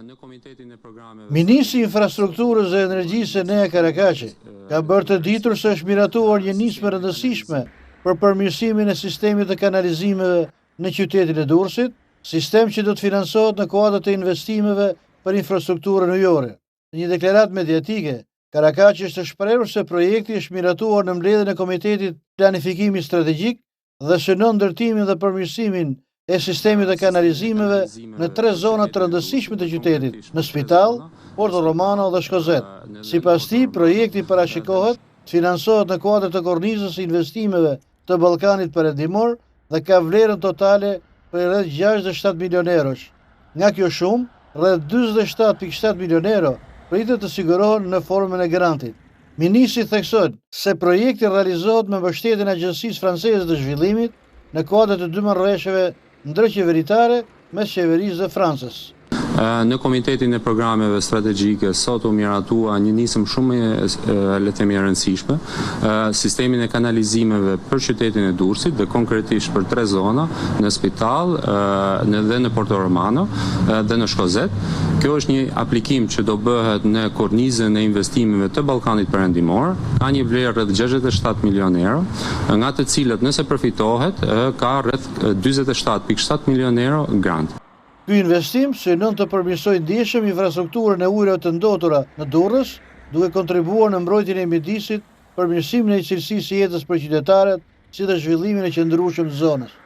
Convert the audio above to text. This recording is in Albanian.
Ministri i Infrastrukturës dhe Energjisë Enea Karakaçi ka bërë të ditur se është miratuar një nismë rëndësishme për përmirësimin e sistemit të kanalizimeve në qytetin e Durrësit, sistem që do të financohet në kuadër të investimeve për infrastrukturën ujore. Në një deklaratë mediatike, Karakaçi është shprehur se projekti është miratuar në mbledhjen e Komitetit Planifikimi Strategjik dhe synon ndërtimin dhe përmirësimin e sistemit të kanalizimeve në 3 zona të rëndësishme të qytetit, në Spital, Porto Romano dhe Shkozet. Sipas tij, projekti parashikohet të financohet në kuadër të kornizës së investimeve të Ballkanit Perëndimor dhe ka vlerën totale për rreth 67 milion eurosh. Nga kjo shumë, rreth 47.7 milion euro pritet të sigurohen në formën e grantit. Ministri thekson se projekti realizohet me mbështetjen e Agjencisë Franceze të Zhvillimit në kuadër të 2 marrëveshjeve ndërqeveritare mes qeverisë dhe Francës. Në Komitetin e Programeve Strategjike sot u miratua një nisëm shumë le të themi e rëndësishme, sistemin e kanalizimeve për qytetin e Durrësit dhe konkretisht për 3 zona, në Spital, dhe në Porto Romano dhe në Shkozet. Kjo është një aplikim që do bëhet në kornizën e investimeve të Ballkanit Perëndimor, ka një vlerë rreth 67 milion euro, nga të cilët nëse përfitohet ka rreth 47.7 milion euro grant. Ky investim synon të përmirësojë ndjeshëm infrastrukturën e ujëve të ndotura në Durrës, duke kontribuar në mbrojtjen e mjedisit, përmirësimin e cilësisë së jetës për qytetarët, si dhe zhvillimin e qëndrueshëm të zonës.